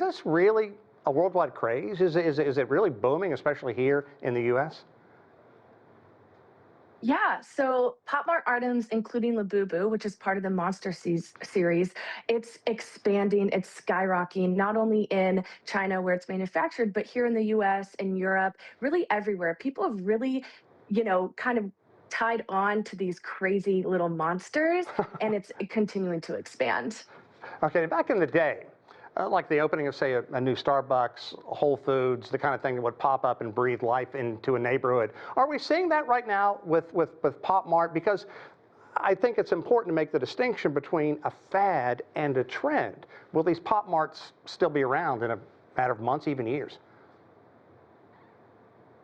this really a worldwide craze? Is it really booming, especially here in the U.S.? Yeah, so Pop Mart items, including Labubu, which is part of the series, it's expanding, it's skyrocketing, not only in China where it's manufactured, but here in the US and Europe, really everywhere. People have really, kind of tied on to these crazy little monsters, and it's continuing to expand. Okay, back in the day, like the opening of, say, a new Starbucks, Whole Foods, the kind of thing that would pop up and breathe life into a neighborhood. Are we seeing that right now with Pop Mart? Because I think it's important to make the distinction between a fad and a trend. Will these Pop Marts still be around in a matter of months, even years?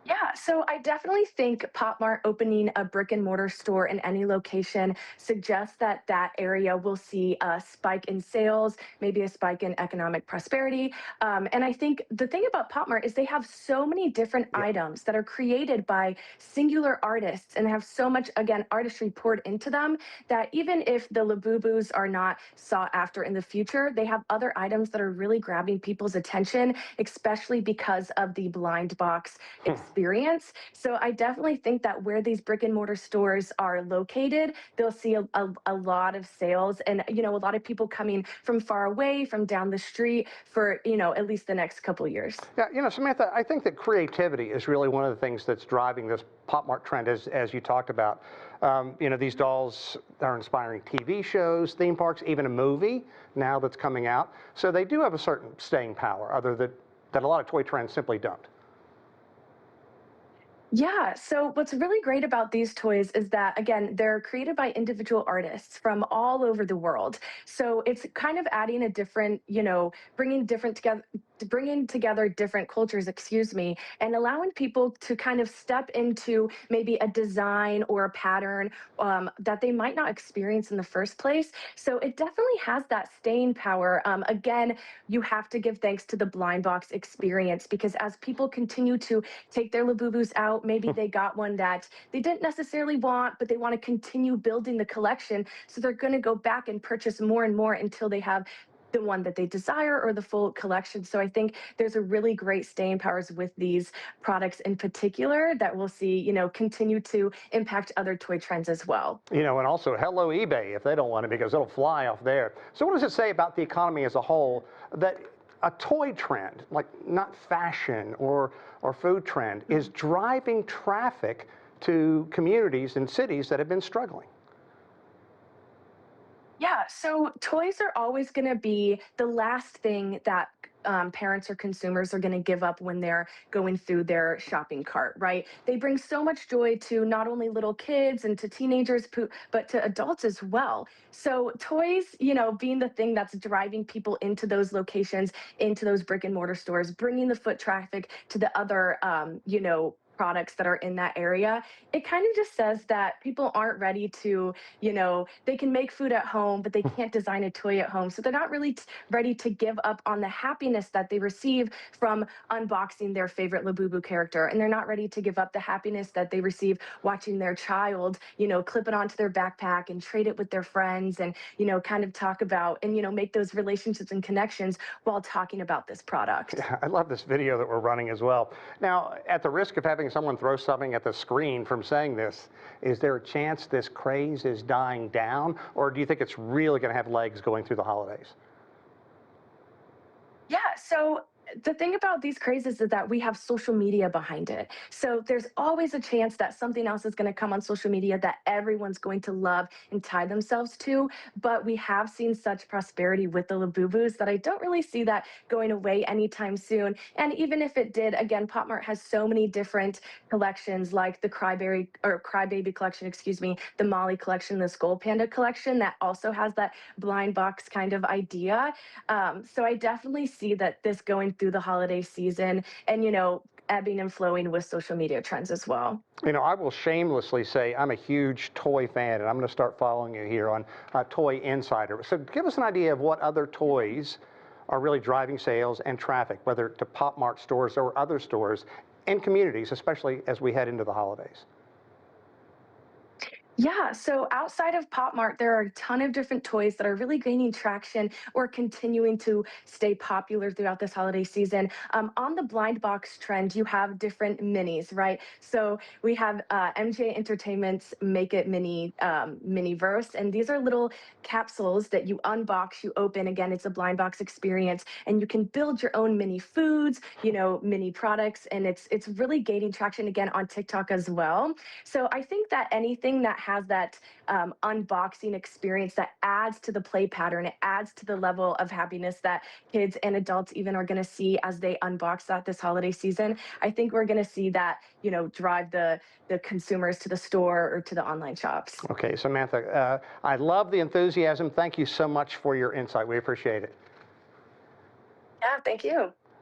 Yeah, so I definitely think Pop Mart opening a brick and mortar store in any location suggests that that area will see a spike in sales, maybe a spike in economic prosperity. And I think the thing about Pop Mart is they have so many different Yeah. items that are created by singular artists and have so much, again, artistry poured into them that even if the Labubus are not sought after in the future, they have other items that are really grabbing people's attention, especially because of the blind box experience. So I definitely think that where these brick and mortar stores are located, they'll see a lot of sales and, a lot of people coming from far away, from down the street for, at least the next couple of years. Yeah, Samantha, I think that creativity is really one of the things that's driving this Pop Mart trend, as you talked about. These dolls are inspiring TV shows, theme parks, even a movie now that's coming out. So they do have a certain staying power, other that a lot of toy trends simply don't. Yeah, so what's really great about these toys is that, again, they're created by individual artists from all over the world. So it's kind of adding a different, bringing together different cultures, excuse me, and allowing people to kind of step into maybe a design or a pattern that they might not experience in the first place. So it definitely has that staying power. Again, you have to give thanks to the blind box experience because as people continue to take their Labubus out, maybe they got one that they didn't necessarily want, but they want to continue building the collection. So they're going to go back and purchase more and more until they have the one that they desire or the full collection. So I think there's a really great staying powers with these products in particular that we'll see, continue to impact other toy trends as well. And also hello eBay if they don't want it because it'll fly off there. So what does it say about the economy as a whole that a toy trend, like not fashion or food trend, is driving traffic to communities and cities that have been struggling? Yeah, so toys are always going to be the last thing that parents or consumers are going to give up when they're going through their shopping cart, right? They bring so much joy to not only little kids and to teenagers, but to adults as well. So toys, being the thing that's driving people into those locations, into those brick and mortar stores, bringing the foot traffic to the other, products that are in that area, it kind of just says that people aren't ready to, they can make food at home, but they can't design a toy at home. So they're not really ready to give up on the happiness that they receive from unboxing their favorite Labubu character. And they're not ready to give up the happiness that they receive watching their child, clip it onto their backpack and trade it with their friends and, kind of talk about and, make those relationships and connections while talking about this product. Yeah, I love this video that we're running as well. Now, at the risk of having someone throw something at the screen from saying this, is there a chance this craze is dying down, or do you think it's really going to have legs going through the holidays? Yeah, so the thing about these crazes is that we have social media behind it. So there's always a chance that something else is going to come on social media that everyone's going to love and tie themselves to. But we have seen such prosperity with the Labubus that I don't really see that going away anytime soon. And even if it did, again, Pop Mart has so many different collections like the Crybaby collection, excuse me, the Molly collection, the Skull Panda collection that also has that blind box kind of idea. So I definitely see that this going through the holiday season and, ebbing and flowing with social media trends as well. I will shamelessly say I'm a huge toy fan, and I'm going to start following you here on Toy Insider. So give us an idea of what other toys are really driving sales and traffic, whether to Pop Mart stores or other stores and communities, especially as we head into the holidays. Yeah, so outside of Pop Mart, there are a ton of different toys that are really gaining traction or continuing to stay popular throughout this holiday season. On the blind box trend, you have different minis, right? So we have MJ Entertainment's Make It Miniverse, and these are little capsules that you unbox, you open. Again, it's a blind box experience, and you can build your own mini foods, mini products, and it's really gaining traction again on TikTok as well. So I think that anything that has that unboxing experience that adds to the play pattern, it adds to the level of happiness that kids and adults even are going to see as they unbox that this holiday season. I think we're going to see that, drive the consumers to the store or to the online shops. Okay, Samantha, I love the enthusiasm. Thank you so much for your insight. We appreciate it. Yeah, thank you.